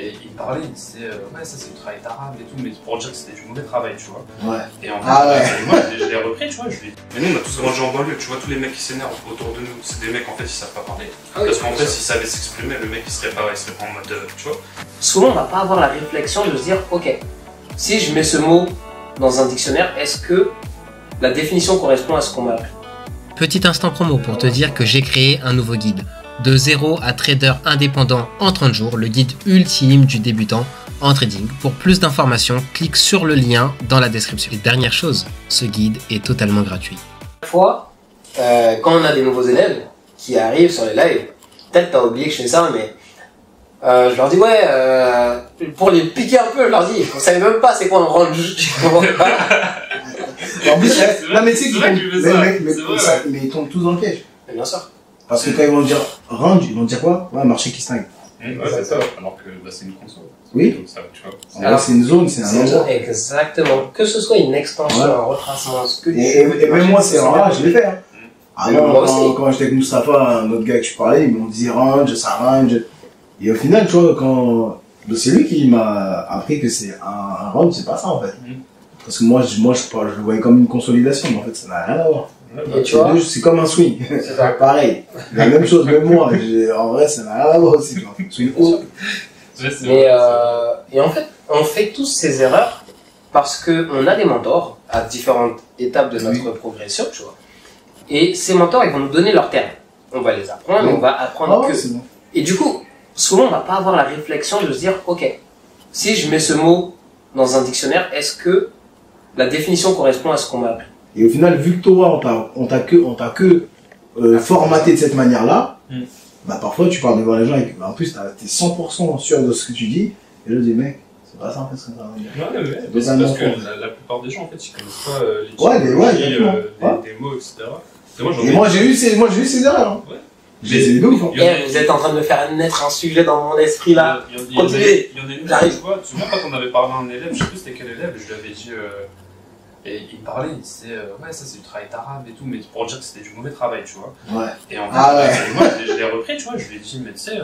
Et il me parlait, il disait ouais, ça c'est du travail d'arabe et tout, mais pour dire que c'était du mauvais travail, tu vois. Ouais. Et en fait, ouais. moi je l'ai repris, tu vois. Mais nous on a tous grandi en banlieue, tu vois, tous les mecs qui s'énervent autour de nous, c'est des mecs en fait ils savent pas parler. Parce qu'en fait, s'ils savaient s'exprimer, le mec il serait pas en mode, tu vois. Souvent on va pas avoir la réflexion de se dire, ok, si je mets ce mot dans un dictionnaire, est-ce que la définition correspond à ce qu'on m'a appris? Petit instant promo pour te dire que j'ai créé un nouveau guide. De 0 à trader indépendant en 30 jours, le guide ultime du débutant en trading. Pour plus d'informations, clique sur le lien dans la description. Et dernière chose, ce guide est totalement gratuit. Parfois, quand on a des nouveaux élèves qui arrivent sur les lives, peut-être t'as oublié que je fais ça, mais je leur dis ouais, pour les piquer un peu, je leur dis, vous savez même pas c'est quoi un range. En plus, non mais tu sais qu'ils ils tombent tous dans le piège. Bien sûr. Parce que quand ils vont dire range, ils vont dire quoi? Ouais, marché qui stagne. Ouais, c'est ça, alors que c'est une console. Oui. Donc ça, tu vois. Alors c'est une zone, c'est un endroit. Exactement. Que ce soit une extension, un retracement, ce que tu veux. Et même moi, c'est rare, je l'ai fait. Hein. Ah non, moi aussi. quand j'étais avec Moustapha, un autre gars que je parlais, ils m'ont dit range, ça range. Et au final, tu vois, c'est lui qui m'a appris que c'est un range, c'est pas ça en fait. Parce que moi, je le voyais comme une consolidation, mais en fait, ça n'a rien à voir. Et tu vois, c'est comme un swing. C'est pareil. La même chose, même moi. En vrai, ça n'a rien à voir aussi. Swing haut. et en fait, on fait tous ces erreurs parce qu'on a des mentors à différentes étapes de notre progression, tu vois. Et ces mentors, ils vont nous donner leurs termes. On va les apprendre, on va apprendre que. Bon. Et du coup, souvent, on va pas avoir la réflexion de se dire, ok, si je mets ce mot dans un dictionnaire, est-ce que la définition correspond à ce qu'on m'a appris? Et au final, vu que toi, on t'a que formaté de cette manière-là, bah parfois tu parles devant les gens et en plus t'es 100% sûr de ce que tu dis, et là tu dis mec, c'est pas ça en fait ce que t'as envie de dire. Ouais, mais c'est parce que la plupart des gens en fait ils connaissent pas des mots, etc. Et moi j'ai eu ces erreurs. Hein. Ouais. Je les ai eu d'ouf. Vous êtes en train de me faire naître un sujet dans mon esprit là. Il y en a une, tu vois, tu te souviens quand on avait parlé à un élève, je sais plus c'était quel élève, je lui avais dit. Et il me parlait, il disait ouais, ça c'est du travail d'arabe et tout, mais pour dire que c'était du mauvais travail, tu vois. Ouais. Et en fait, moi je l'ai repris, tu vois, je lui ai dit, mais tu sais,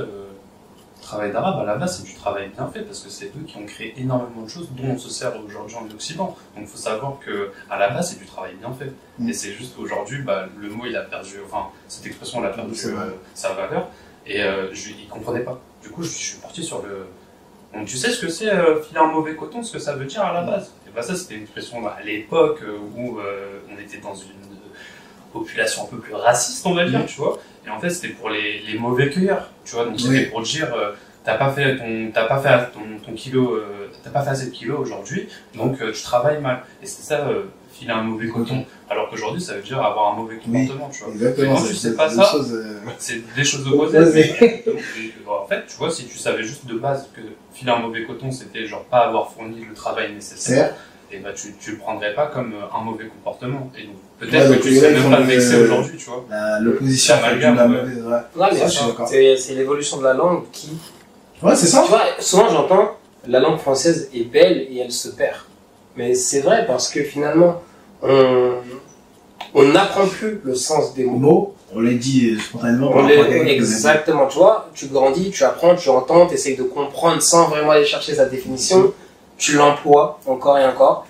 travail d'arabe à la base c'est du travail bien fait parce que c'est eux qui ont créé énormément de choses dont on se sert aujourd'hui en Occident. Donc il faut savoir que à la base c'est du travail bien fait. Et c'est juste qu'aujourd'hui, bah, le mot il a perdu, enfin, cette expression elle a perdu sa valeur et il comprenait pas. Du coup, je suis parti sur le. Donc tu sais ce que c'est filer un mauvais coton, ce que ça veut dire à la base? Et bah ça c'était une expression à l'époque où on était dans une population un peu plus raciste on va dire, tu vois. Et en fait c'était pour les mauvais cueilleurs, tu vois. Donc c'était pour dire t'as pas fait ton kilo, t'as pas fait assez de kilos aujourd'hui, donc tu travailles mal. Et c'est ça filer un mauvais coton. Alors qu'aujourd'hui ça veut dire avoir un mauvais comportement, tu vois. Exactement. Quand tu sais pas ça, c'est des choses opposées. En fait, tu vois, si tu savais juste de base que filer un mauvais coton, c'était genre pas avoir fourni le travail nécessaire, et bah tu le prendrais pas comme un mauvais comportement. Et donc peut-être que tu serais même pas vexé aujourd'hui, tu vois. L'opposition fait de la mauvaise. C'est l'évolution de la langue qui. Ouais, c'est ça. Tu vois, souvent j'entends la langue française est belle et elle se perd. Mais c'est vrai parce que finalement, on n'apprend plus le sens des mots. On les dit spontanément. Exactement, tu vois, tu grandis, tu apprends, tu entends, tu essayes de comprendre sans vraiment aller chercher sa définition, tu l'emploies encore et encore,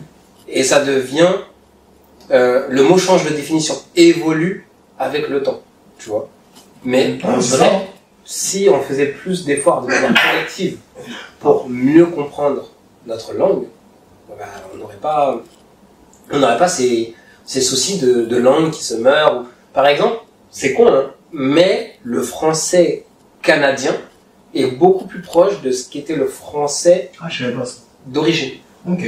et ça devient, le mot change de définition, évolue avec le temps, tu vois. Mais en vrai, si on faisait plus d'efforts de manière collective pour mieux comprendre notre langue, bah, on n'aurait pas ces soucis de langue qui se meurent. Par exemple, c'est con, hein, mais le français canadien est beaucoup plus proche de ce qu'était le français d'origine. Ok.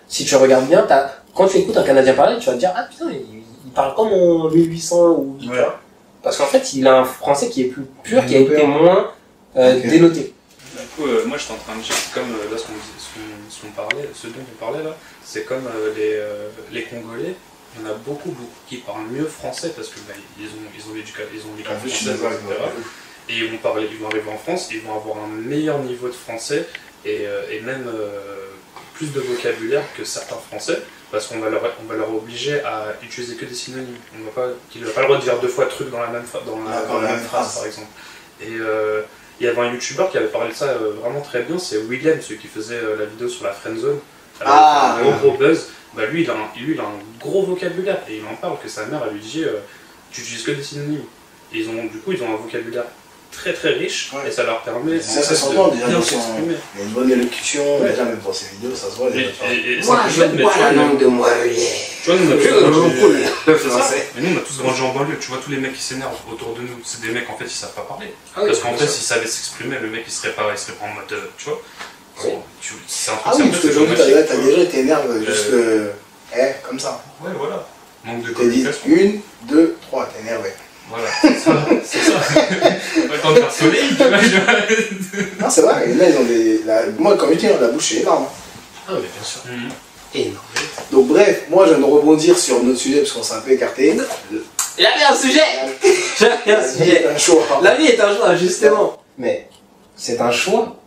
Si tu regardes bien, quand tu écoutes un Canadien parler, tu vas te dire, ah putain, il parle comme en 1800 ou tu vois. Parce qu'en fait, il a un français qui est plus pur, qui a été moins dénoté. Du coup, moi j'étais en train de dire, comme là ce dont on parlait là, c'est comme les Congolais. Il y en a beaucoup qui parlent mieux français parce que ils ont l'éducation française, etc. Et ils vont arriver en France, ils vont avoir un meilleur niveau de français et même plus de vocabulaire que certains Français parce qu'on va leur obliger à utiliser que des synonymes. Qu'il n'a pas le droit de dire deux fois truc dans la même phrase par exemple. Il y avait un youtubeur qui avait parlé de ça vraiment très bien, c'est Willem, celui qui faisait la vidéo sur la friendzone. Ah, un gros buzz. Bah lui, il a un gros vocabulaire et il en parle que sa mère, elle lui dit tu utilises que des synonymes. Et ils ont un vocabulaire très très riche et ça leur permet ça s'entend déjà bien dans s'exprimer. il y a une bonne élocution, déjà même dans ses vidéos, ça se voit. Et Moi, je bois la langue de moi. tu vois, nous, on a tous Le c'est ça. français. Mais nous, on a tous grandi en banlieue. Tu vois, tous les mecs qui s'énervent autour de nous, c'est des mecs en fait, ils savent pas parler. Ah oui, Parce qu'en bien fait, sûr. s'ils savaient s'exprimer, le mec il serait pas en mode, tu vois. Oui. C'est un truc. Ah oui, parce que aujourd'hui, t'as des gens qui t'énervent juste comme ça. Ouais, voilà. Manque de T'as dit communication. 1, 2, 3, t'es énervé. Voilà, c'est ça. C'est ça. On va attendre faire soleil, tu vois. Non, c'est vrai, là, ils ont moi, comme je dis, la bouche, c'est énorme. Ah, mais bien sûr. Énorme. Donc, bref, moi, je viens de rebondir sur notre sujet parce qu'on s'est un peu écarté. J'avais un sujet. J'avais un sujet. Un choix. La vie est un choix, justement. Mais c'est un choix.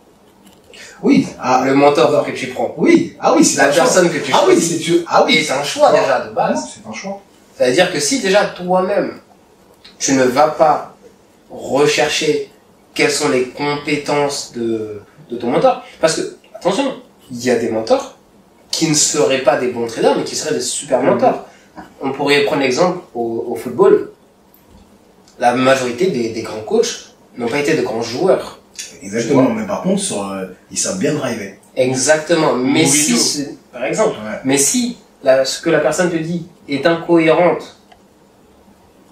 Oui, Le mentor que tu prends. oui, c'est La un choix. personne que tu Ah oui, choisis. Et c'est un choix Non. déjà de base. Non, c'est un choix. C'est-à-dire que si déjà toi-même, tu ne vas pas rechercher quelles sont les compétences de ton mentor. Parce que, attention, il y a des mentors qui ne seraient pas des bons traders, mais qui seraient des super mentors. On pourrait prendre l'exemple au football. La majorité des grands coachs n'ont pas été de grands joueurs. Exactement, mais par contre, ils savent bien driver. Exactement. Mais Mourinho. par exemple, Ouais. mais si ce que la personne te dit est incohérente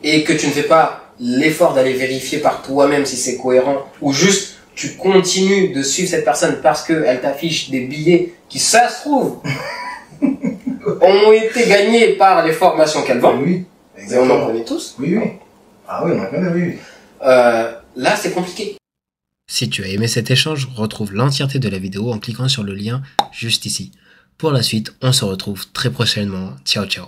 et que tu ne fais pas l'effort d'aller vérifier par toi-même si c'est cohérent ou juste tu continues de suivre cette personne parce qu'elle t'affiche des billets qui, ça se trouve, ont été gagnés par les formations qu'elle vend, Oui, et on en exactement. connaît tous, Oui. Ah oui, on en connaît, oui. là c'est compliqué. Si tu as aimé cet échange, retrouve l'entièreté de la vidéo en cliquant sur le lien juste ici. Pour la suite, on se retrouve très prochainement. Ciao ciao.